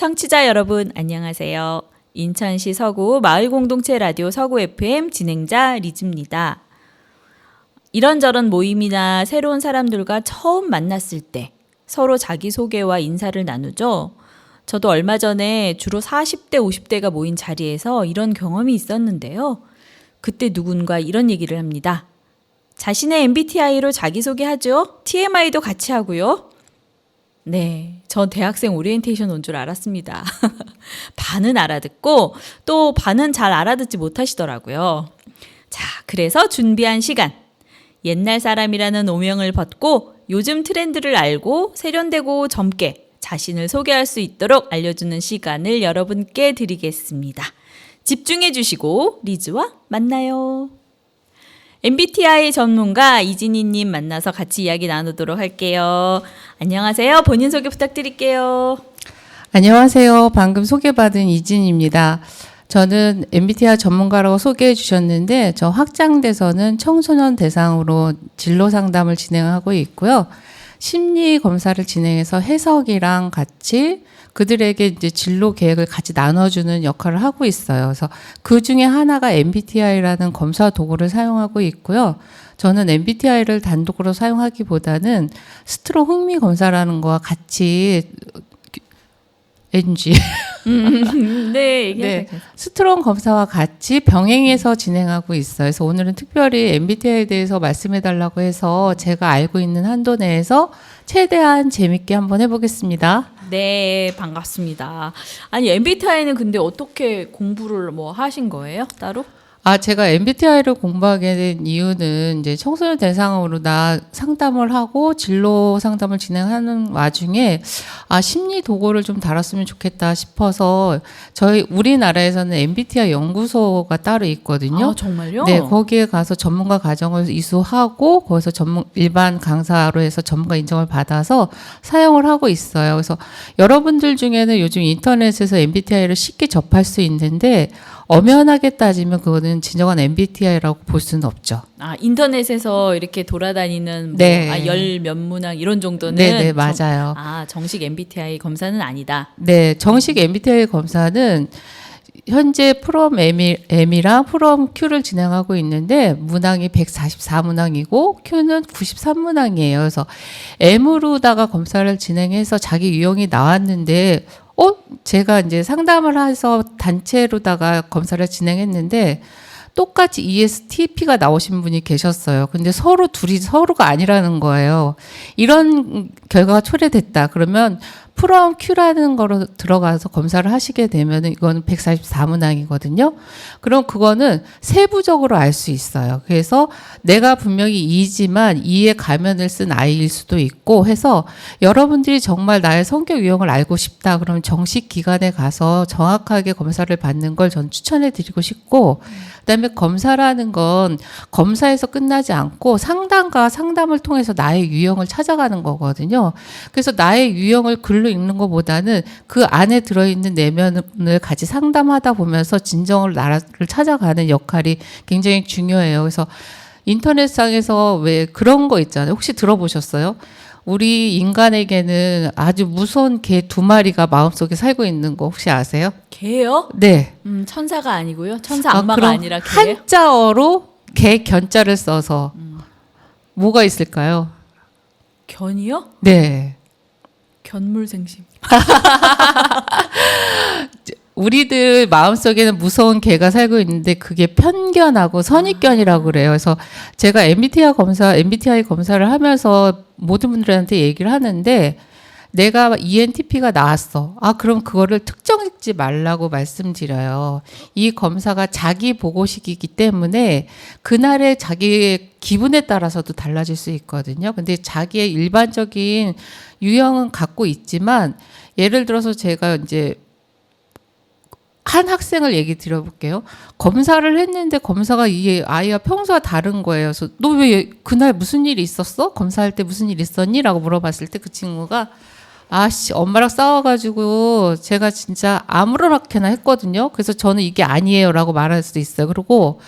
청취자 여러분 안녕하세요. 인천시 서구 마을공동체 라디오 서구 FM 진행자 리즈입니다. 이런저런 모임이나 새로운 사람들과 처음 만났을 때 서로 자기소개와 인사를 나누죠. 저도 얼마 전에 주로 40대, 50대가 모인 자리에서 이런 경험이 있었는데요. 그때 누군가 이런 얘기를 합니다. 자신의 MBTI로 자기소개하죠. TMI도 같이 하고요. 네, 전 대학생 오리엔테이션 온 줄 알았습니다. 반은 알아듣고 또 반은 잘 알아듣지 못하시더라고요. 자, 그래서 준비한 시간. 옛날 사람이라는 오명을 벗고 요즘 트렌드를 알고 세련되고 젊게 자신을 소개할 수 있도록 알려주는 시간을 여러분께 드리겠습니다. 집중해 주시고 리즈와 만나요. MBTI 전문가 이진희님 만나서 같이 이야기 나누도록 할게요. 안녕하세요. 본인 소개 부탁드릴게요. 안녕하세요. 방금 소개받은 이진입니다. 저는 MBTI 전문가라고 소개해 주셨는데 저 확장돼서는 청소년 대상으로 진로 상담을 진행하고 있고요. 심리 검사를 진행해서 해석이랑 같이 그들에게 이제 진로 계획을 같이 나눠주는 역할을 하고 있어요. 그래서 그 중에 하나가 MBTI라는 검사 도구를 사용하고 있고요. 저는 MBTI를 단독으로 사용하기보다는 스트롱 흥미 검사라는 거와 같이 NG 네, 네, 스트롱 검사와 같이 병행해서 진행하고 있어요. 그래서 오늘은 특별히 MBTI에 대해서 말씀해달라고 해서 제가 알고 있는 한도 내에서 최대한 재밌게 한번 해보겠습니다. 네, 반갑습니다. 아니, MBTI는 근데 어떻게 공부를 하신 거예요? 따로? 제가 MBTI를 공부하게 된 이유는 이제 청소년 대상으로 나 상담을 하고 진로 상담을 진행하는 와중에 심리 도구를 좀 다뤘으면 좋겠다 싶어서 저희 우리나라에서는 MBTI 연구소가 따로 있거든요. 아, 정말요? 네, 거기에 가서 전문가 과정을 이수하고 거기서 일반 강사로 해서 전문가 인정을 받아서 사용을 하고 있어요. 그래서 여러분들 중에는 요즘 인터넷에서 MBTI를 쉽게 접할 수 있는데 엄연하게 따지면 그거는 진정한 MBTI라고 볼 수는 없죠. 인터넷에서 이렇게 돌아다니는 네. 열 몇 문항 이런 정도는 네, 맞아요. 정식 MBTI 검사는 아니다. 네, 정식 MBTI 검사는 현재 프롬 M이랑 프롬 Q를 진행하고 있는데 문항이 144문항이고 Q는 93문항이에요. 그래서 M으로다가 검사를 진행해서 자기 유형이 나왔는데 제가 이제 상담을 해서 단체로다가 검사를 진행했는데 똑같이 ESTP가 나오신 분이 계셨어요. 근데 둘이 서로가 아니라는 거예요. 이런 결과가 초래됐다. 그러면 프롬 Q라는 거로 들어가서 검사를 하시게 되면 이거는 144문항이거든요. 그럼 그거는 세부적으로 알 수 있어요. 그래서 내가 분명히 E지만 E의 가면을 쓴 I일 수도 있고 해서 여러분들이 정말 나의 성격 유형을 알고 싶다. 그러면 정식 기관에 가서 정확하게 검사를 받는 걸 전 추천해 드리고 싶고 그다음에 검사라는 건 검사에서 끝나지 않고 상담과 상담을 통해서 나의 유형을 찾아가는 거거든요. 그래서 나의 유형을 글로 읽는 것보다는 그 안에 들어있는 내면을 같이 상담하다 보면서 진정을 나를 찾아가는 역할이 굉장히 중요해요. 그래서 인터넷상에서 왜 그런 거 있잖아요. 혹시 들어보셨어요? 우리 인간에게는 아주 무서운 개 2마리가 마음속에 살고 있는 거 혹시 아세요? 개요? 네. 천사가 아니고요. 천사 악마가 아니라 개. 한자어로 개 견자를 써서 뭐가 있을까요? 견이요? 네. 견물생심. 우리들 마음속에는 무서운 개가 살고 있는데 그게 편견하고 선입견이라고 그래요. 그래서 제가 MBTI 검사를 하면서 모든 분들한테 얘기를 하는데 내가 ENTP가 나왔어. 그럼 그거를 특정 읽지 말라고 말씀드려요. 이 검사가 자기 보고식이기 때문에 그날의 자기의 기분에 따라서도 달라질 수 있거든요. 근데 자기의 일반적인 유형은 갖고 있지만 예를 들어서 제가 이제 한 학생을 얘기 드려볼게요. 검사를 했는데 검사가 이 아이와 평소와 다른 거예요. 그래서 너 왜 그날 무슨 일이 있었어? 검사할 때 무슨 일 있었니? 라고 물어봤을 때 그 친구가 엄마랑 싸워가지고 제가 진짜 아무렇게나 했거든요. 그래서 저는 이게 아니에요 라고 말할 수도 있어요. 그리고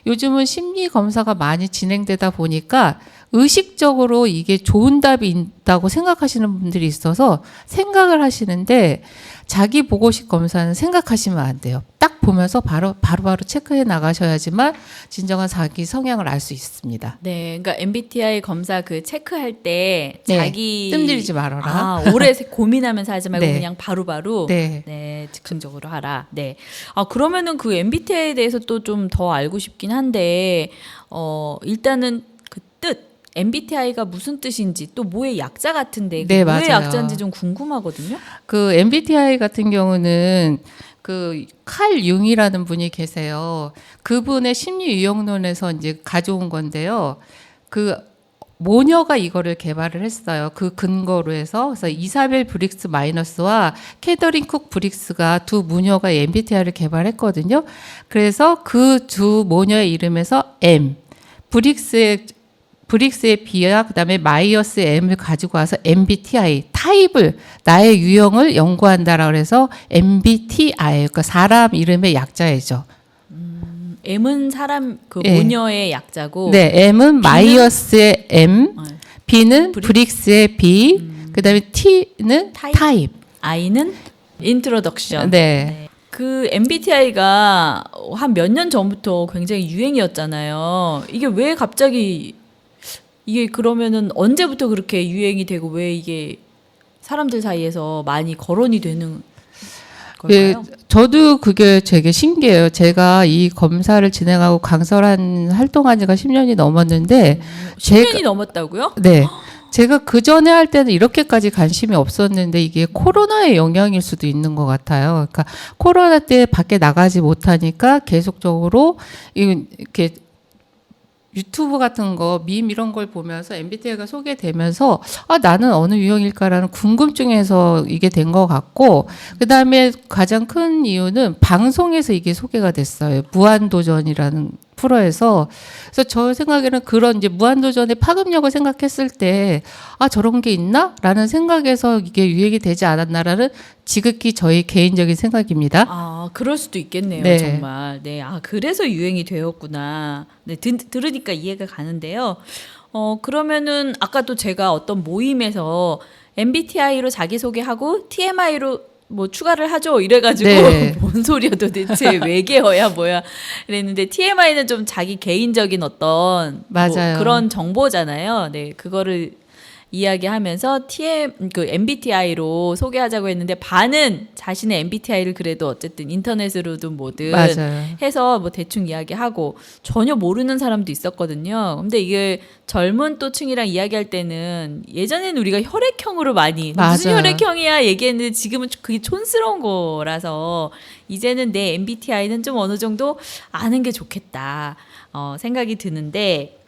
요즘은 심리 검사가 많이 진행되다 보니까 의식적으로 이게 좋은 답이 있다고 생각하시는 분들이 있어서 생각을 하시는데 자기 보고식 검사는 생각하시면 안 돼요. 딱 보면서 바로 체크해 나가셔야지만 진정한 자기 성향을 알 수 있습니다. 네, 그러니까 MBTI 검사 그 체크할 때 네, 자기 뜸들이지 말아라. 오래 고민하면서 하지 말고 네. 그냥 바로바로 네. 네, 즉흥적으로 하라. 네. 그러면은 그 MBTI에 대해서 또 좀 더 알고 싶긴 한데 일단은 그 뜻 MBTI가 무슨 뜻인지 또 뭐의 약자 같은데 네, 뭐의 맞아요. 약자인지 좀 궁금하거든요. 그 MBTI 같은 경우는 그 칼 융이라는 분이 계세요. 그분의 심리 유형론에서 이제 가져온 건데요. 그 모녀가 이거를 개발을 했어요. 그 근거로 해서 그래서 이사벨 브릭스 마이너스와 캐더린 쿡 브릭스가 두 모녀가 MBTI를 개발했거든요. 그래서 그 두 모녀의 이름에서 M, 브릭스의 B와 그다음에 마이어스의 M을 가지고 와서 MBTI 타입을 나의 유형을 연구한다라 그래서 MBTI 그러니까 사람 이름의 약자이죠. M은 사람 그 네. 모녀의 약자고 네, M은 마이어스의 M, 어, B는 브릭스의 B, 그다음에 T는 타입. I는 인트로덕션. 네. 그 MBTI가 한 몇 년 전부터 굉장히 유행이었잖아요. 이게 왜 갑자기 이게 그러면은 언제부터 그렇게 유행이 되고 왜 이게 사람들 사이에서 많이 거론이 되는 예, 걸까요? 저도 그게 되게 신기해요. 제가 이 검사를 진행하고 강설한 활동한 지가 10년이 넘었는데 10년이 넘었다고요? 네. 제가 그 전에 할 때는 이렇게까지 관심이 없었는데 이게 코로나의 영향일 수도 있는 것 같아요. 그러니까 코로나 때 밖에 나가지 못하니까 계속적으로 이렇게 유튜브 같은 거, 밈 이런 걸 보면서 MBTI가 소개되면서 나는 어느 유형일까라는 궁금증에서 이게 된 것 같고 그다음에 가장 큰 이유는 방송에서 이게 소개가 됐어요. 무한도전이라는 프로에서 그래서 저 생각에는 그런 이제 무한도전의 파급력을 생각했을 때 저런 게 있나라는 생각에서 이게 유행이 되지 않았나라는 지극히 저희 개인적인 생각입니다. 그럴 수도 있겠네요, 네. 정말. 네, 그래서 유행이 되었구나. 네, 들으니까 이해가 가는데요. 그러면은 아까 또 제가 어떤 모임에서 MBTI로 자기소개하고 TMI로 뭐 추가를 하죠 이래가지고 네. 뭔 소리야 도대체 외계어야 뭐야 그랬는데 TMI는 좀 자기 개인적인 어떤 맞아요. 그런 정보잖아요. 네, 그거를 이야기하면서 그 MBTI로 소개하자고 했는데 반은 자신의 MBTI를 그래도 어쨌든 인터넷으로든 뭐든 맞아요. 해서 뭐 대충 이야기하고 전혀 모르는 사람도 있었거든요. 근데 이게 젊은 또 층이랑 이야기할 때는 예전에는 우리가 혈액형으로 많이 무슨 맞아요. 혈액형이야 얘기했는데 지금은 그게 촌스러운 거라서 이제는 내 MBTI는 좀 어느 정도 아는 게 좋겠다 생각이 드는데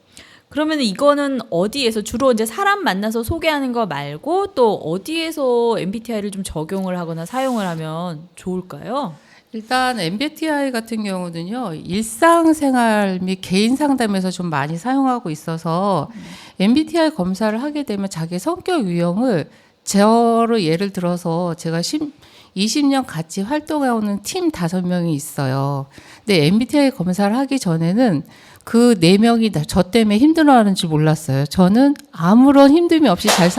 그러면 이거는 어디에서 주로 이제 사람 만나서 소개하는 거 말고 또 어디에서 MBTI를 좀 적용을 하거나 사용을 하면 좋을까요? 일단 MBTI 같은 경우는요 일상생활 및 개인 상담에서 좀 많이 사용하고 있어서 MBTI 검사를 하게 되면 자기 성격 유형을 저로 예를 들어서 제가 20년 같이 활동해오는 팀 5명이 있어요. 근데 MBTI 검사를 하기 전에는 그 4명이 저 때문에 힘들어하는 줄 몰랐어요. 저는 아무런 힘듦이 없이 잘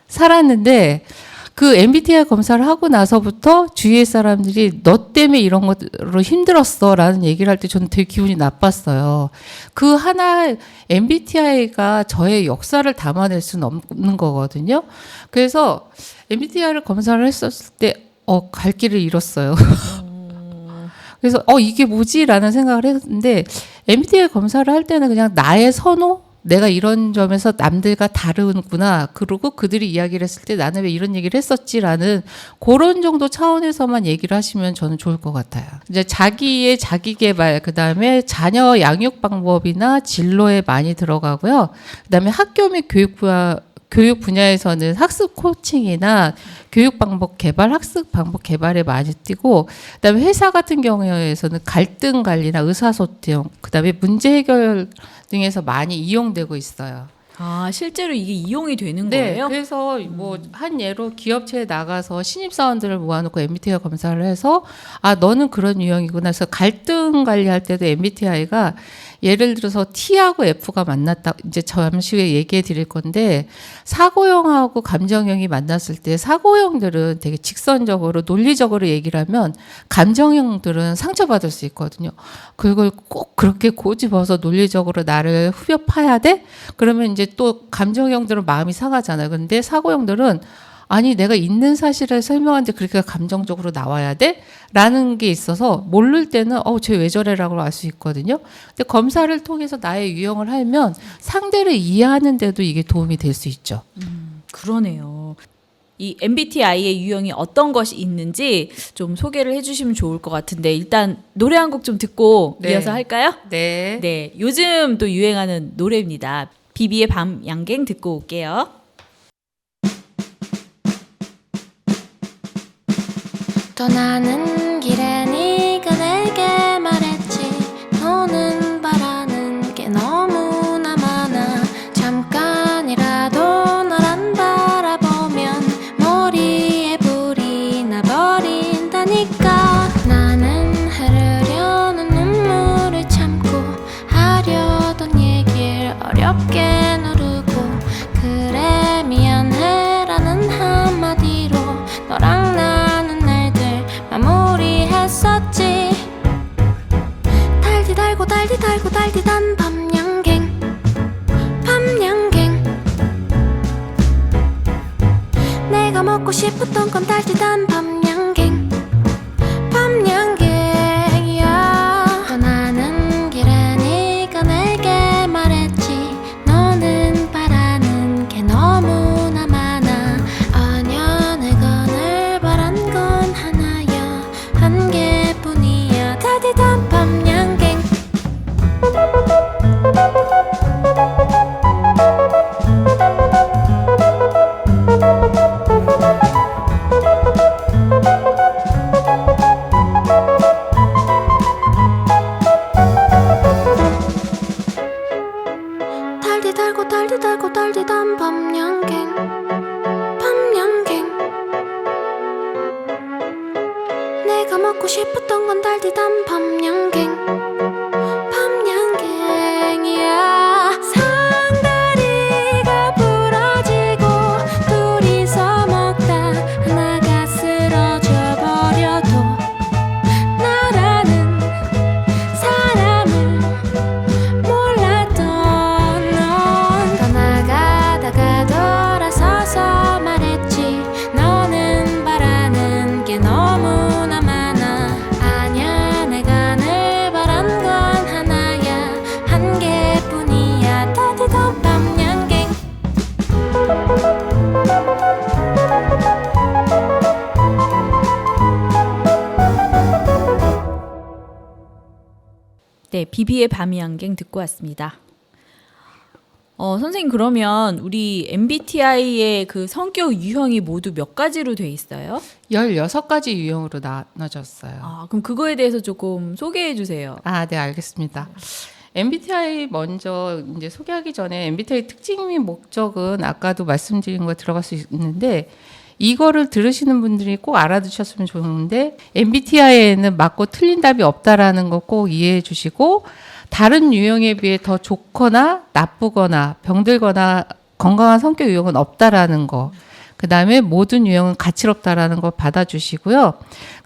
살았는데 그 MBTI 검사를 하고 나서부터 주위의 사람들이 너 때문에 이런 것으로 힘들었어라는 얘기를 할 때 저는 되게 기분이 나빴어요. 그 하나 MBTI가 저의 역사를 담아낼 수는 없는 거거든요. 그래서 MBTI를 검사를 했었을 때 갈 길을 잃었어요. 그래서 이게 뭐지라는 생각을 했는데 MBTI 검사를 할 때는 그냥 나의 선호 내가 이런 점에서 남들과 다르구나. 그리고 그들이 이야기를 했을 때 나는 왜 이런 얘기를 했었지라는 그런 정도 차원에서만 얘기를 하시면 저는 좋을 것 같아요. 이제 자기의 자기 개발, 그다음에 자녀 양육 방법이나 진로에 많이 들어가고요. 그다음에 학교 및 교육 분야에서는 학습 코칭이나 교육 방법 개발, 학습 방법 개발에 많이 뛰고, 그다음에 회사 같은 경우에서는 갈등 관리나 의사소통, 그다음에 문제 해결 등에서 많이 이용되고 있어요. 실제로 이게 이용이 되는 네, 거예요? 그래서 뭐 한 예로 기업체에 나가서 신입사원들을 모아놓고 MBTI 검사를 해서 너는 그런 유형이구나 해서 갈등 관리할 때도 MBTI가 예를 들어서 T하고 F가 만났다. 이제 잠시 후에 얘기해 드릴 건데 사고형하고 감정형이 만났을 때 사고형들은 되게 직선적으로 논리적으로 얘기를 하면 감정형들은 상처받을 수 있거든요. 그걸 꼭 그렇게 고집어서 논리적으로 나를 후벼 파야 돼? 그러면 이제 또 감정형들은 마음이 상하잖아요. 근데 사고형들은 아니 내가 있는 사실을 설명하는데 그렇게 감정적으로 나와야 돼? 라는 게 있어서 모를 때는 쟤 왜 저래라고 알 수 있거든요. 근데 검사를 통해서 나의 유형을 알면 상대를 이해하는 데도 이게 도움이 될 수 있죠. 그러네요. 이 MBTI의 유형이 어떤 것이 있는지 좀 소개를 해주시면 좋을 것 같은데 일단 노래 한 곡 좀 듣고 네. 이어서 할까요? 네. 네, 요즘 또 유행하는 노래입니다. 비비의 밤 양갱 듣고 올게요. 떠나는 길에 네가 내게 말했지 너는 바라는 게 너무나 많아 잠깐이라도 널 안 바라보면 머리에 불이 나버린다니까 나는 흐르려는 눈물을 참고 하려던 얘길 어렵게 누르고 그래 미안해라는 한마디로 너랑 나는 마무리했었지 달디 달고 달디 달고 달디단 밤양갱 밤양갱 내가 먹고 싶었던 건 달디단 밤양갱 밤양갱이야 떠나는 길에 네가 내게 말했지 너는 바라는 게 너무나 많아 아냐 내가 늘 바란 건 하나야 한 개뿐이야 달디단 밤양갱 달디 달고 달디 달고 달디단 밤양갱 밤양갱 내가 먹고 싶었던 건 달디단 밤양갱 밤양갱이야 상다리가 부러지고 둘이서 먹다 하나가 쓰러져 버려도 나라는 사람을 몰랐던 넌 떠나가다가 돌아서서 말했지 너는 바라는 게 너무나 많아 아냐 내가 늘 바란 건 하나야 한 개뿐이야 따뜻한 밤양갱 네, 비비의 밤 양갱 듣고 왔습니다. 선생님 그러면 우리 MBTI의 그 성격 유형이 모두 몇 가지로 돼 있어요? 16가지 유형으로 나눠졌어요. 그럼 그거에 대해서 조금 소개해 주세요. 네, 알겠습니다. MBTI 먼저 이제 소개하기 전에 MBTI 특징 및 목적은 아까도 말씀드린 거 들어갈 수 있는데 이거를 들으시는 분들이 꼭 알아두셨으면 좋은데 MBTI에는 맞고 틀린 답이 없다라는 거 꼭 이해해 주시고 다른 유형에 비해 더 좋거나 나쁘거나 병들거나 건강한 성격 유형은 없다라는 거. 그다음에 모든 유형은 가치롭다라는 거 받아주시고요.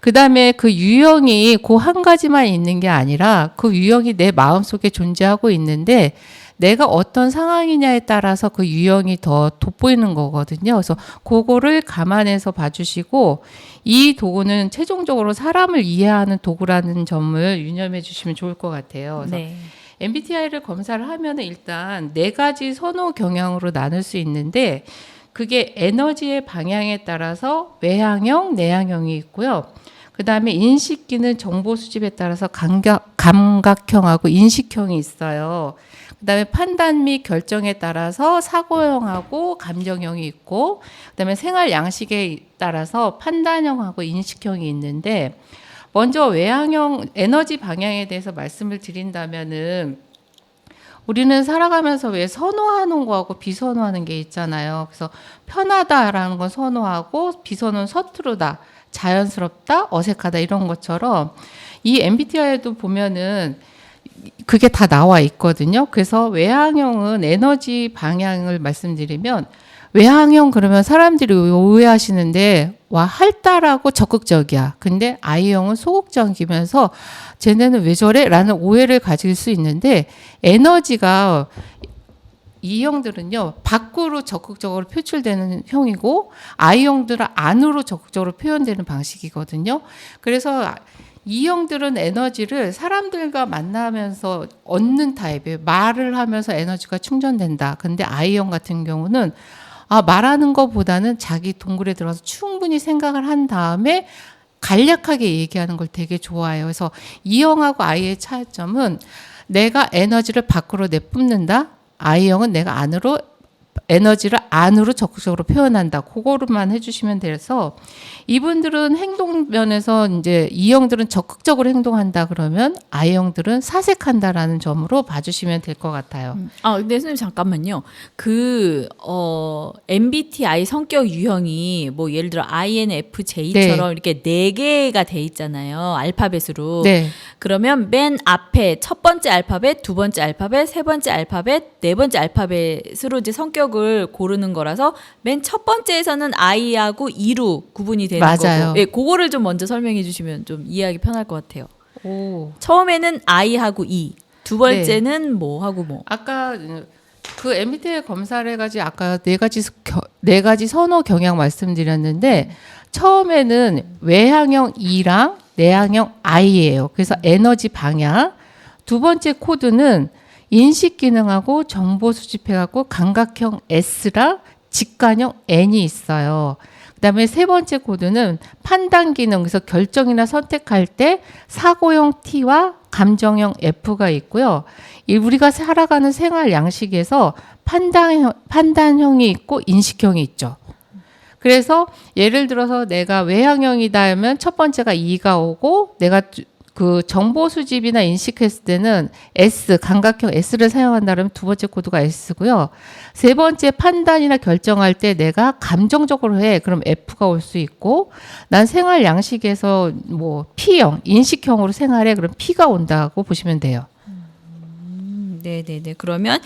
그다음에 그 유형이 그 한 가지만 있는 게 아니라 그 유형이 내 마음속에 존재하고 있는데 내가 어떤 상황이냐에 따라서 그 유형이 더 돋보이는 거거든요. 그래서 그거를 감안해서 봐주시고 이 도구는 최종적으로 사람을 이해하는 도구라는 점을 유념해 주시면 좋을 것 같아요. 그래서 네. MBTI를 검사를 하면은 일단 4가지 선호 경향으로 나눌 수 있는데 그게 에너지의 방향에 따라서 외향형, 내향형이 있고요. 그 다음에 인식기는 정보 수집에 따라서 감각형하고 인식형이 있어요. 그 다음에 판단 및 결정에 따라서 사고형하고 감정형이 있고, 그 다음에 생활 양식에 따라서 판단형하고 인식형이 있는데, 먼저 외향형 에너지 방향에 대해서 말씀을 드린다면은, 우리는 살아가면서 왜 선호하는 거하고 비선호하는 게 있잖아요. 그래서 편하다라는 건 선호하고 비선호는 서투르다, 자연스럽다, 어색하다 이런 것처럼 이 MBTI에도 보면은 그게 다 나와 있거든요. 그래서 외향형은 에너지 방향을 말씀드리면 외향형 그러면 사람들이 오해하시는데 와 활달하고 적극적이야. 근데 I형은 소극적이면서 쟤네는 왜 저래? 라는 오해를 가질 수 있는데 에너지가 E형들은요 밖으로 적극적으로 표출되는 형이고 I형들은 안으로 적극적으로 표현되는 방식이거든요. 그래서 E형들은 에너지를 사람들과 만나면서 얻는 타입이에요. 말을 하면서 에너지가 충전된다. 근데 I형 같은 경우는 말하는 것보다는 자기 동굴에 들어서 충분히 생각을 한 다음에 간략하게 얘기하는 걸 되게 좋아해요. 그래서 E형하고 I의 차이점은 내가 에너지를 밖으로 내뿜는다. I형은 내가 에너지를 안으로 적극적으로 표현한다. 그거로만 해주시면 돼서 이분들은 행동 면에서 이제 E형들은 적극적으로 행동한다 그러면 I형들은 사색한다라는 점으로 봐주시면 될 것 같아요. 근데 선생님 잠깐만요. MBTI 성격 유형이 뭐 예를 들어 INFJ처럼 네. 이렇게 4개가 돼 있잖아요. 알파벳으로. 네. 그러면 맨 앞에 첫 번째 알파벳, 두 번째 알파벳, 세 번째 알파벳, 네 번째 알파벳으로 이제 성격을 고르는 거라서 맨 첫 번째에서는 I하고 E로 구분이 되는 맞아요. 거고. 예, 그거를 좀 먼저 설명해 주시면 좀 이해하기 편할 것 같아요. 오. 처음에는 I하고 E, 두 번째는 뭐 하고 뭐. 아까 그 MBTI 검사를 해가지고 아까 네 가지 선호 경향 말씀드렸는데 처음에는 외향형 E랑 내향형 I예요. 그래서 에너지 방향. 두 번째 코드는 인식 기능하고 정보 수집해갖고 감각형 S랑 직관형 N이 있어요. 그다음에 세 번째 코드는 판단 기능, 그래서 결정이나 선택할 때 사고형 T와 감정형 F가 있고요. 우리가 살아가는 생활 양식에서 판단형이 있고 인식형이 있죠. 그래서 예를 들어서 내가 외향형이다 하면 첫 번째가 E가 오고 내가 그 정보 수집이나 인식했을 때는 S, 감각형 S를 사용한다면 두 번째 코드가 S고요. 세 번째 판단이나 결정할 때 내가 감정적으로 해. 그럼 F가 올 수 있고 난 생활 양식에서 뭐 P형, 인식형으로 생활해. 그럼 P가 온다고 보시면 돼요. 네네네. 그러면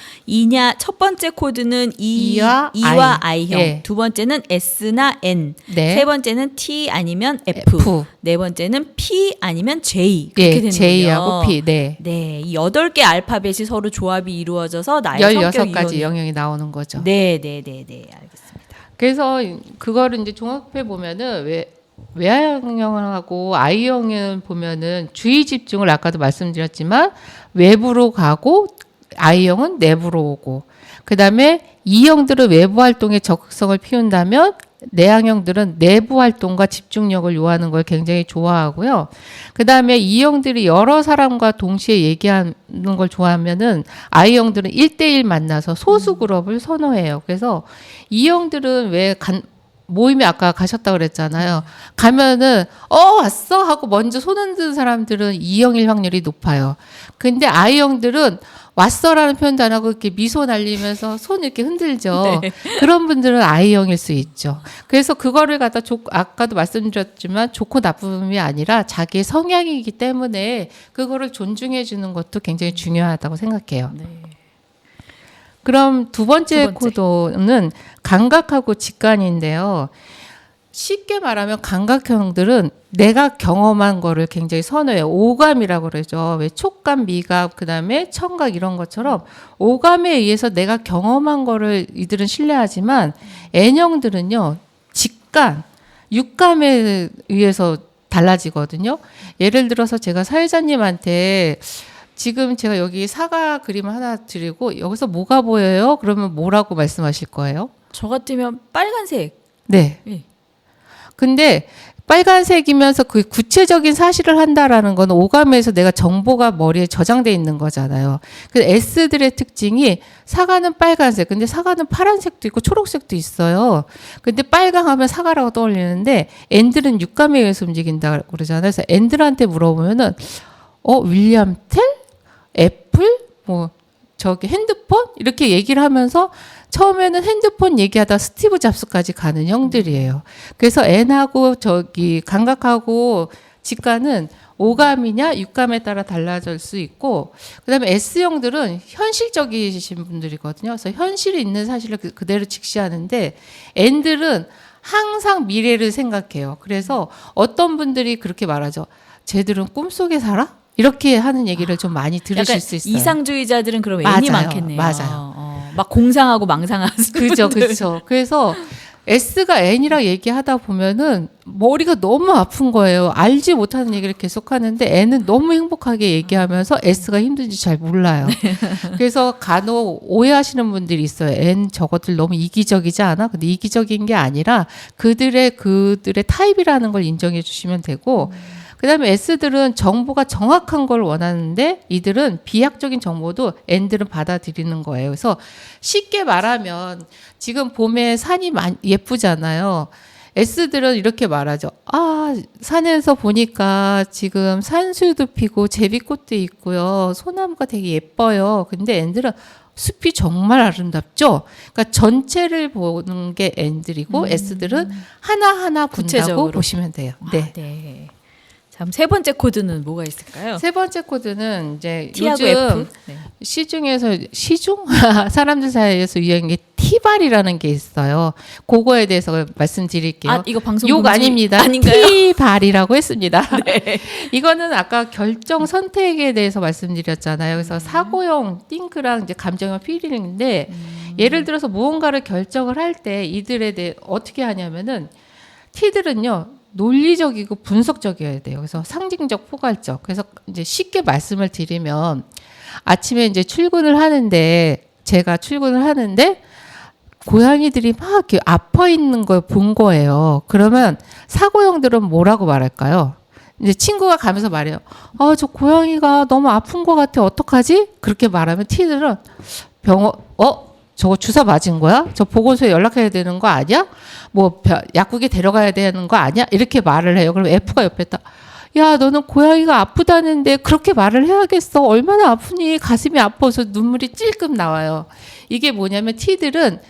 첫 번째 코드는 E와 E와 I형, 네. 두 번째는 S나 N, 네. 세 번째는 T 아니면 F, 네 번째는 P 아니면 J 그렇게 되는군요. J하고 P. 네. 네, 이 8개 알파벳이 서로 조합이 이루어져서 나의 성격 16가지 영역이 나오는 거죠. 네네네네. 알겠습니다. 그래서 그거를 이제 종합해 보면은 외향형하고 I형을 보면은 주의 집중을 아까도 말씀드렸지만 외부로 가고 I형은 내부로 오고 그다음에 E형들은 외부 활동에 적극성을 피운다면 내향형들은 내부 활동과 집중력을 요하는 걸 굉장히 좋아하고요. 그다음에 E형들이 여러 사람과 동시에 얘기하는 걸 좋아하면은 I형들은 1대1 만나서 소수 그룹을 선호해요. 그래서 E형들은 모임에 아까 가셨다고 그랬잖아요. 가면은 왔어 하고 먼저 손 흔드는 사람들은 E형일 확률이 높아요. 근데 I형들은 왔어라는 표현도 안 하고 이렇게 미소 날리면서 손 이렇게 흔들죠. 네. 그런 분들은 I형일 수 있죠. 그래서 그거를 갖다 아까도 말씀드렸지만 좋고 나쁨이 아니라 자기의 성향이기 때문에 그거를 존중해 주는 것도 굉장히 중요하다고 생각해요. 네. 그럼 두 번째 코드는 감각하고 직관인데요. 쉽게 말하면 감각형들은 내가 경험한 거를 굉장히 선호해요. 오감이라고 그러죠. 왜 촉감, 미각, 그다음에 청각 이런 것처럼 오감에 의해서 내가 경험한 거를 이들은 신뢰하지만 N형들은요. 직관, 육감에 의해서 달라지거든요. 예를 들어서 제가 사회자님한테 지금 제가 여기 사과 그림을 하나 드리고 여기서 뭐가 보여요? 그러면 뭐라고 말씀하실 거예요? 저 같으면 빨간색. 네. 네. 근데 빨간색이면서 그 구체적인 사실을 한다라는 건 오감에서 내가 정보가 머리에 저장돼 있는 거잖아요. 그래서 S들의 특징이 사과는 빨간색, 근데 사과는 파란색도 있고 초록색도 있어요. 근데 빨강 하면 사과라고 떠올리는데 N들은 육감에 의해서 움직인다 그러잖아요. 그래서 N들한테 물어보면은 윌리엄 텔? 애플? 핸드폰? 이렇게 얘기를 하면서 처음에는 핸드폰 얘기하다 스티브 잡스까지 가는 형들이에요. 그래서 N하고 감각하고 직관은 오감이냐 육감에 따라 달라질 수 있고, 그다음에 S형들은 현실적이신 분들이거든요. 그래서 현실에 있는 사실을 그대로 직시하는데, N들은 항상 미래를 생각해요. 그래서 어떤 분들이 그렇게 말하죠. 쟤들은 꿈속에 살아? 이렇게 하는 얘기를 좀 많이 들으실 약간 수 있어요. 이상주의자들은 그럼 맞아요. N이 많겠네요. 맞아요. 막 공상하고 망상하는 그죠, 분들. 그죠. 그래서 S가 N이랑 얘기하다 보면은 머리가 너무 아픈 거예요. 알지 못하는 얘기를 계속 하는데 N은 너무 행복하게 얘기하면서 S가 힘든지 잘 몰라요. 그래서 간혹 오해하시는 분들이 있어요. N 저것들 너무 이기적이지 않아? 근데 이기적인 게 아니라 그들의 타입이라는 걸 인정해 주시면 되고, 그다음에 S들은 정보가 정확한 걸 원하는데 이들은 비약적인 정보도 N들은 받아들이는 거예요. 그래서 쉽게 말하면 지금 봄에 산이 예쁘잖아요. S들은 이렇게 말하죠. 아, 산에서 보니까 지금 산수유도 피고 제비꽃도 있고요. 소나무가 되게 예뻐요. 근데 N들은 숲이 정말 아름답죠. 그러니까 전체를 보는 게 N들이고 S들은 하나하나 본다고 구체적으로. 보시면 돼요. 네. 네. 자, 세 번째 코드는 뭐가 있을까요? 세 번째 코드는 이제 T하고 요즘 F. 네. 시중 사람들 사이에서 유행인 게 T발이라는 게 있어요. 그거에 대해서 말씀드릴게요. 아, 이거 방송 욕 금지 아닙니다. 아닌가요? T발이라고 했습니다. 네. 이거는 아까 결정 선택에 대해서 말씀드렸잖아요. 그래서 사고형 띵크랑 이제 감정형 필링인데 예를 들어서 무언가를 결정을 할 때 이들에 대해 어떻게 하냐면은 T들은요. 논리적이고 분석적이어야 돼요. 그래서 상징적, 포괄적. 그래서 이제 쉽게 말씀을 드리면 아침에 이제 제가 출근을 하는데 고양이들이 막 이렇게 아파 있는 걸 본 거예요. 그러면 사고형들은 뭐라고 말할까요? 이제 친구가 가면서 말해요. 저 고양이가 너무 아픈 것 같아. 어떡하지? 그렇게 말하면 T들은 저거 주사 맞은 거야? 저 보건소에 연락해야 되는 거 아니야? 뭐 약국에 데려가야 되는 거 아니야? 이렇게 말을 해요. 그럼 F가 옆에다 야, 너는 고양이가 아프다는데 그렇게 말을 해야겠어? 얼마나 아프니? 가슴이 아파서 눈물이 찔끔 나와요. 이게 뭐냐면 T들은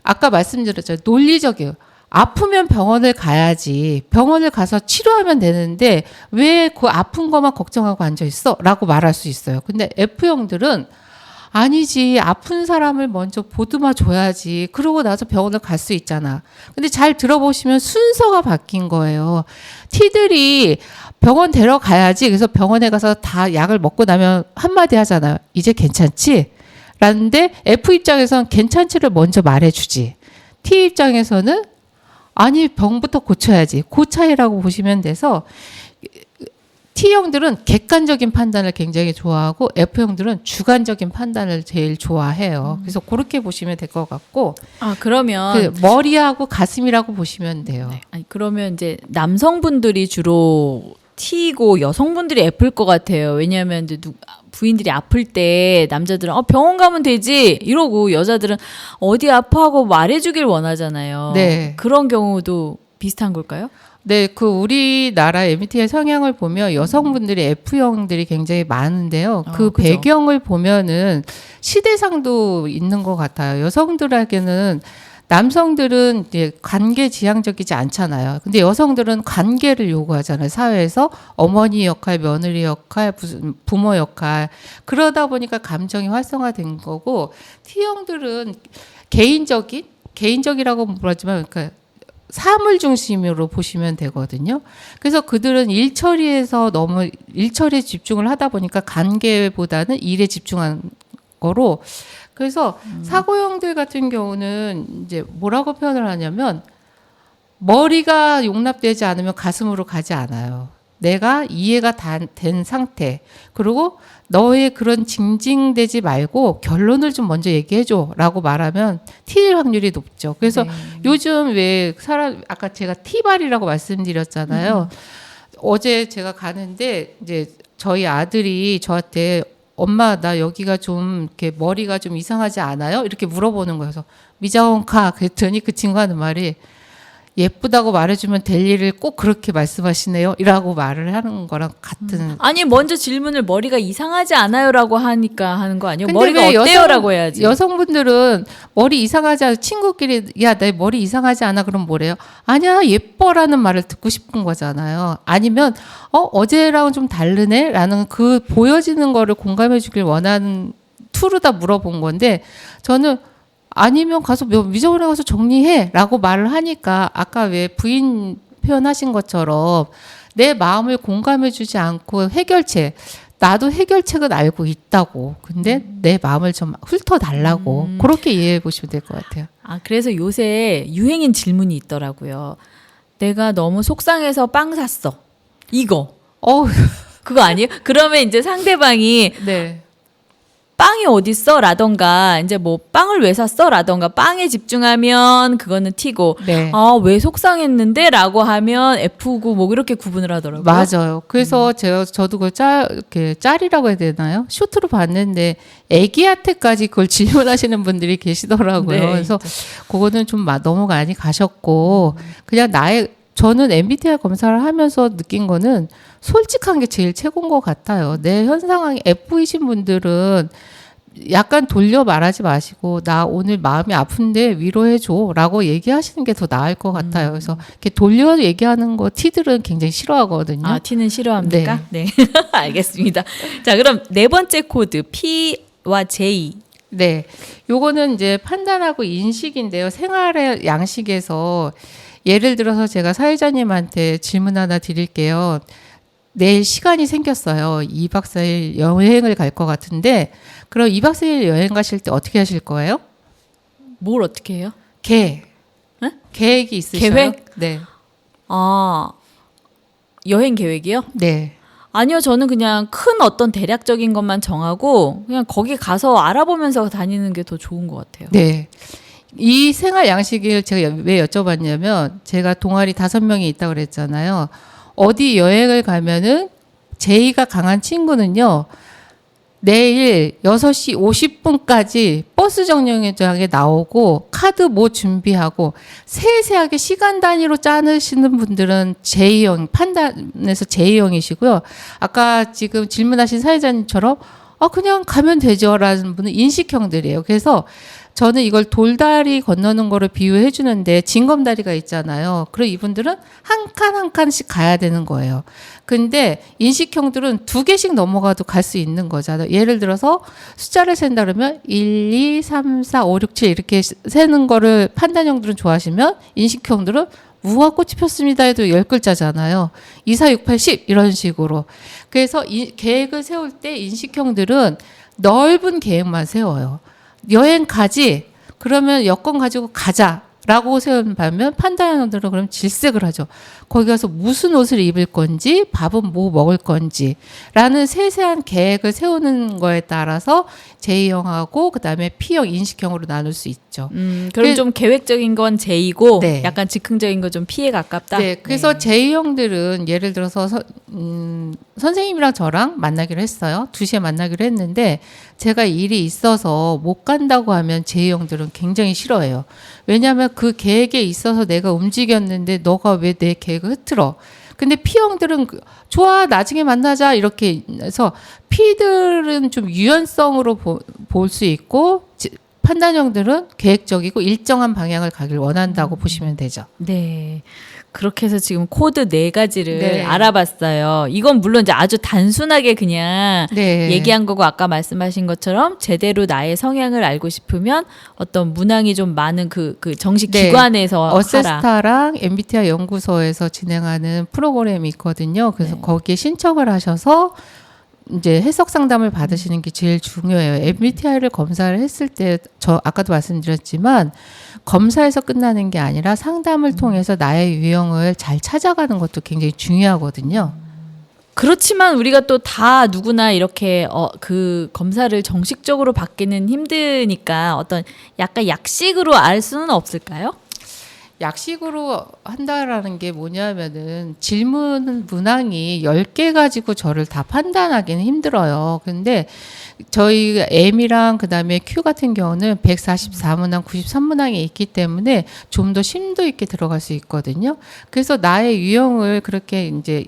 아까 말씀드렸죠. 논리적이에요. 아프면 병원을 가야지. 병원을 가서 치료하면 되는데 왜 그 아픈 것만 걱정하고 앉아 있어? 라고 말할 수 있어요. 근데 F형들은 아니지. 아픈 사람을 먼저 보듬어 줘야지. 그러고 나서 병원을 갈 수 있잖아. 근데 잘 들어보시면 순서가 바뀐 거예요. T들이 병원 데려가야지. 그래서 병원에 가서 다 약을 먹고 나면 한마디 하잖아요. 이제 괜찮지? 라는데 F 입장에서는 괜찮지를 먼저 말해주지. T 입장에서는 아니 병부터 고쳐야지. 그 차이라고 보시면 돼서 T형들은 객관적인 판단을 굉장히 좋아하고 F형들은 주관적인 판단을 제일 좋아해요. 그래서 그렇게 보시면 될 것 같고, 아, 그러면 머리하고 가슴이라고 보시면 돼요. 네. 아니, 그러면 이제 남성분들이 주로 T고 여성분들이 F일 것 같아요. 왜냐하면 이제 부인들이 아플 때 남자들은 병원 가면 되지 이러고 여자들은 어디 아파하고 말해주길 원하잖아요. 네. 그런 경우도 비슷한 걸까요? 네, 그 우리나라 MBTI 성향을 보면 여성분들이 F형들이 굉장히 많은데요. 그 그죠. 배경을 보면은 시대상도 있는 것 같아요. 여성들에게는 남성들은 이제 관계 지향적이지 않잖아요. 근데 여성들은 관계를 요구하잖아요. 사회에서 어머니 역할, 며느리 역할, 부모 역할. 그러다 보니까 감정이 활성화된 거고, T형들은 개인적이라고 부르지만 그러니까 사물 중심으로 보시면 되거든요. 그래서 그들은 일 처리에 집중을 하다 보니까 관계보다는 일에 집중한 거로, 그래서 사고형들 같은 경우는 이제 뭐라고 표현을 하냐면 머리가 용납되지 않으면 가슴으로 가지 않아요. 내가 이해가 된 상태. 그리고 너의 그런 징징대지 말고 결론을 좀 먼저 얘기해줘 라고 말하면 T일 확률이 높죠. 그래서 요즘 왜 아까 제가 T발이라고 말씀드렸잖아요. 어제 제가 가는데 이제 저희 아들이 저한테 엄마 나 여기가 좀 이렇게 머리가 좀 이상하지 않아요? 이렇게 물어보는 거여서 미자원카 그랬더니 그 친구 하는 말이 예쁘다고 말해주면 될 일을 꼭 그렇게 말씀하시네요. 이라고 말을 하는 거랑 같은. 아니 먼저 질문을 머리가 이상하지 않아요라고 하니까 하는 거 아니에요? 근데 머리가 왜 어때요라고 해야지. 여성분들은 머리 이상하지 않아, 친구끼리 야, 내 머리 이상하지 않아 그럼 뭐래요? 아니야, 예뻐라는 말을 듣고 싶은 거잖아요. 아니면 어제랑은 좀 다르네 라는 그 보여지는 거를 공감해 주길 원하는 투르다 물어본 건데, 저는 아니면 가서 미적원에 가서 정리해 라고 말을 하니까, 아까 왜 부인 표현하신 것처럼 내 마음을 공감해 주지 않고 해결책, 나도 해결책은 알고 있다고, 근데 내 마음을 좀 훑어달라고, 그렇게 이해해 보시면 될 것 같아요. 아, 그래서 요새 유행인 질문이 있더라고요. 내가 너무 속상해서 빵 샀어. 이거. 그거 아니에요? 그러면 이제 상대방이 네. 빵이 어딨어? 라던가, 이제 뭐, 빵을 왜 샀어? 라던가, 빵에 집중하면 그거는 T고, 네. 아, 왜 속상했는데? 라고 하면 F고, 뭐, 이렇게 구분을 하더라고요. 맞아요. 그래서 저도 그걸 이렇게 짤이라고 해야 되나요? 쇼트로 봤는데 애기한테까지 그걸 질문하시는 분들이 계시더라고요. 네, 그래서 그거는 좀 너무 많이 가셨고, 그냥 저는 MBTI 검사를 하면서 느낀 거는 솔직한 게 제일 최고인 것 같아요. 내 현 상황이 F이신 분들은 약간 돌려 말하지 마시고, 나 오늘 마음이 아픈데 위로해줘 라고 얘기하시는 게 더 나을 것 같아요. 그래서 이렇게 돌려 얘기하는 거 T들은 굉장히 싫어하거든요. 아, T는 싫어합니까? 네. 알겠습니다. 자, 그럼 네 번째 코드, P와 J. 네. 요거는 이제 판단하고 인식인데요. 생활의 양식에서 예를 들어서 제가 사회자님한테 질문 하나 드릴게요. 내일 시간이 생겼어요. 2박 4일 여행을 갈 것 같은데, 그럼 2박 4일 여행 가실 때 어떻게 하실 거예요? 뭘 어떻게 해요? 계획이 있으셔요? 계획? 네. 아, 여행 계획이요? 네. 아니요, 저는 그냥 큰 어떤 대략적인 것만 정하고 그냥 거기 가서 알아보면서 다니는 게 더 좋은 것 같아요. 네. 이 생활 양식을 제가 왜 여쭤봤냐면, 제가 동아리 5명이 있다고 그랬잖아요. 어디 여행을 가면은 제의가 강한 친구는요, 내일 6시 50분까지 버스 정류장에 나오고 카드 뭐 준비하고 세세하게 시간 단위로 짜내시는 분들은 J형, 판단에서 J형이시고요. 아까 지금 질문하신 사회자님처럼 그냥 가면 되죠 라는 분은 인식형들이에요. 그래서 저는 이걸 돌다리 건너는 거를 비유해 주는데, 징검다리가 있잖아요. 그럼 이분들은 한 칸 한 칸씩 가야 되는 거예요. 근데 인식형들은 2개씩 넘어가도 갈 수 있는 거잖아요. 예를 들어서 숫자를 센다 그러면 1, 2, 3, 4, 5, 6, 7 이렇게 세는 거를 판단형들은 좋아하시면, 인식형들은 무화 꽃이 폈습니다 해도 10글자잖아요. 2, 4, 6, 8, 10 이런 식으로. 그래서 계획을 세울 때 인식형들은 넓은 계획만 세워요. 여행 가지? 그러면 여권 가지고 가자. 라고 세운 반면 판단형들은 그럼 질색을 하죠. 거기 가서 무슨 옷을 입을 건지, 밥은 뭐 먹을 건지 라는 세세한 계획을 세우는 거에 따라서 J형하고 그다음에 P형, 인식형으로 나눌 수 있죠. 그럼 좀 계획적인 건 J고, 네. 약간 즉흥적인 건 좀 P에 가깝다. 네, 그래서 J형들은 예를 들어서 선생님이랑 저랑 만나기로 했어요. 2시에 만나기로 했는데 제가 일이 있어서 못 간다고 하면 J형들은 굉장히 싫어해요. 왜냐하면 그 계획에 있어서 내가 움직였는데 너가 왜 내 계획을 흐트러? 근데 P형들은 좋아, 나중에 만나자 이렇게 해서, P들은 좀 유연성으로 볼 수 있고 판단형들은 계획적이고 일정한 방향을 가길 원한다고 보시면 되죠. 네. 그렇게 해서 지금 코드 4가지를 네. 알아봤어요. 이건 물론 이제 아주 단순하게 그냥 네. 얘기한 거고, 아까 말씀하신 것처럼 제대로 나의 성향을 알고 싶으면 어떤 문항이 좀 많은 그 정식 네. 기관에서 하라. 어세스타랑 MBTI 연구소에서 진행하는 프로그램이 있거든요. 그래서 네. 거기에 신청을 하셔서 이제 해석 상담을 받으시는 게 제일 중요해요. MBTI를 검사를 했을 때, 저 아까도 말씀드렸지만 검사에서 끝나는 게 아니라 상담을 통해서 나의 유형을 잘 찾아가는 것도 굉장히 중요하거든요. 그렇지만 우리가 또 다 누구나 이렇게 그 검사를 정식적으로 받기는 힘드니까 어떤 약간 약식으로 알 수는 없을까요? 약식으로 한다라는 게 뭐냐면은 질문 문항이 10개 가지고 저를 다 판단하기는 힘들어요. 근데 저희 M이랑 그다음에 Q 같은 경우는 144문항, 93문항이 있기 때문에 좀 더 심도 있게 들어갈 수 있거든요. 그래서 나의 유형을 그렇게 이제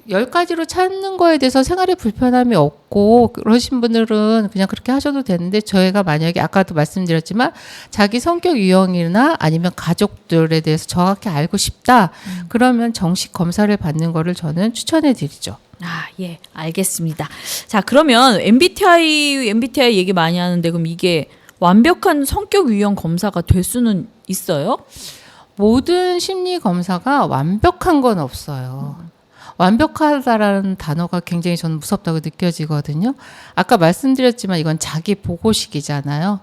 10가지로 찾는 거에 대해서 생활에 불편함이 없고 그러신 분들은 그냥 그렇게 하셔도 되는데 저희가 만약에 아까도 말씀드렸지만 자기 성격 유형이나 아니면 가족들에 대해서 정확히 알고 싶다 그러면 정식 검사를 받는 거를 저는 추천해 드리죠. 아, 예, 알겠습니다. 자, 그러면 MBTI 얘기 많이 하는데 그럼 이게 완벽한 성격 유형 검사가 될 수는 있어요? 모든 심리 검사가 완벽한 건 없어요. 완벽하다라는 단어가 굉장히 저는 무섭다고 느껴지거든요. 아까 말씀드렸지만 이건 자기 보고식이잖아요.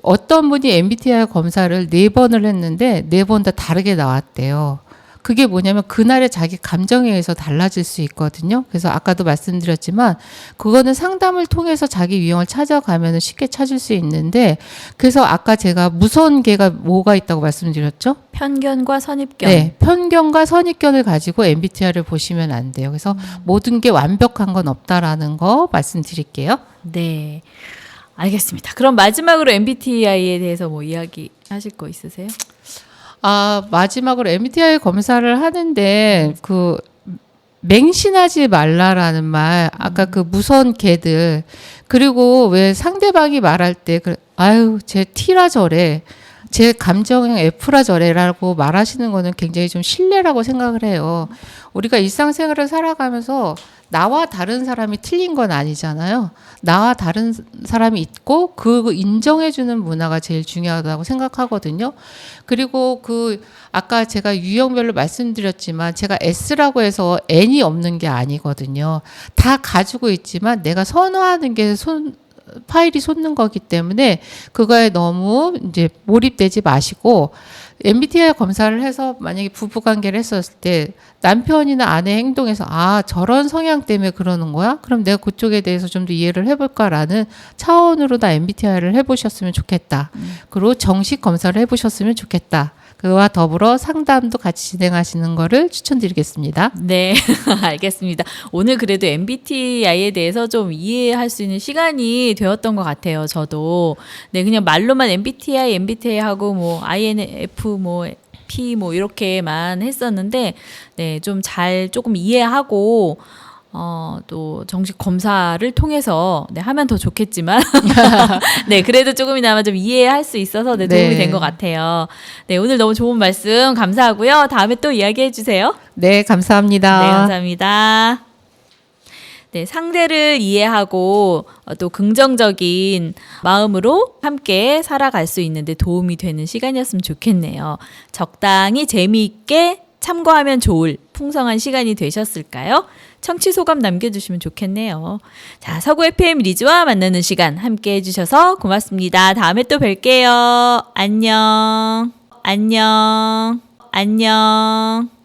어떤 분이 MBTI 검사를 4번을 했는데 4번 다 다르게 나왔대요. 그게 뭐냐면 그날의 자기 감정에 의해서 달라질 수 있거든요. 그래서 아까도 말씀드렸지만 그거는 상담을 통해서 자기 유형을 찾아가면 쉽게 찾을 수 있는데 그래서 아까 제가 무서운 개가 뭐가 있다고 말씀드렸죠? 편견과 선입견. 네, 편견과 선입견을 가지고 MBTI를 보시면 안 돼요. 그래서 모든 게 완벽한 건 없다라는 거 말씀드릴게요. 네. 알겠습니다. 그럼 마지막으로 MBTI에 대해서 뭐 이야기 하실 거 있으세요? 마지막으로 MBTI 검사를 하는데 그 맹신하지 말라라는 말, 아까 그 무서운 개들, 그리고 왜 상대방이 말할 때 아유, 쟤 T라 저래. 제 감정형 F라 저래라고 말하시는 거는 굉장히 좀 신뢰라고 생각을 해요. 우리가 일상생활을 살아가면서 나와 다른 사람이 틀린 건 아니잖아요. 나와 다른 사람이 있고 그 인정해주는 문화가 제일 중요하다고 생각하거든요. 그리고 아까 제가 유형별로 말씀드렸지만 제가 S라고 해서 N이 없는 게 아니거든요. 다 가지고 있지만 내가 선호하는 게 파일이 솟는 거기 때문에 그거에 너무 이제 몰입되지 마시고 MBTI 검사를 해서 만약에 부부관계를 했었을 때 남편이나 아내 행동에서 저런 성향 때문에 그러는 거야? 그럼 내가 그쪽에 대해서 좀 더 이해를 해볼까라는 차원으로 다 MBTI를 해보셨으면 좋겠다. 그리고 정식 검사를 해보셨으면 좋겠다. 그와 더불어 상담도 같이 진행하시는 거를 추천드리겠습니다. 네, 알겠습니다. 오늘 그래도 MBTI에 대해서 좀 이해할 수 있는 시간이 되었던 것 같아요. 저도. 네, 그냥 말로만 MBTI 하고 뭐 INF 뭐 P 뭐 이렇게만 했었는데, 네, 좀 조금 이해하고 또 정식 검사를 통해서 하면 더 좋겠지만 네, 그래도 조금이나마 좀 이해할 수 있어서 도움이 된 것 같아요. 네, 오늘 너무 좋은 말씀 감사하고요. 다음에 또 이야기해 주세요. 네, 감사합니다. 네, 감사합니다. 네, 상대를 이해하고 또 긍정적인 마음으로 함께 살아갈 수 있는데 도움이 되는 시간이었으면 좋겠네요. 적당히 재미있게 참고하면 좋을 풍성한 시간이 되셨을까요? 청취 소감 남겨주시면 좋겠네요. 자, 서구 FM 리즈와 만나는 시간 함께 해주셔서 고맙습니다. 다음에 또 뵐게요. 안녕. 안녕. 안녕.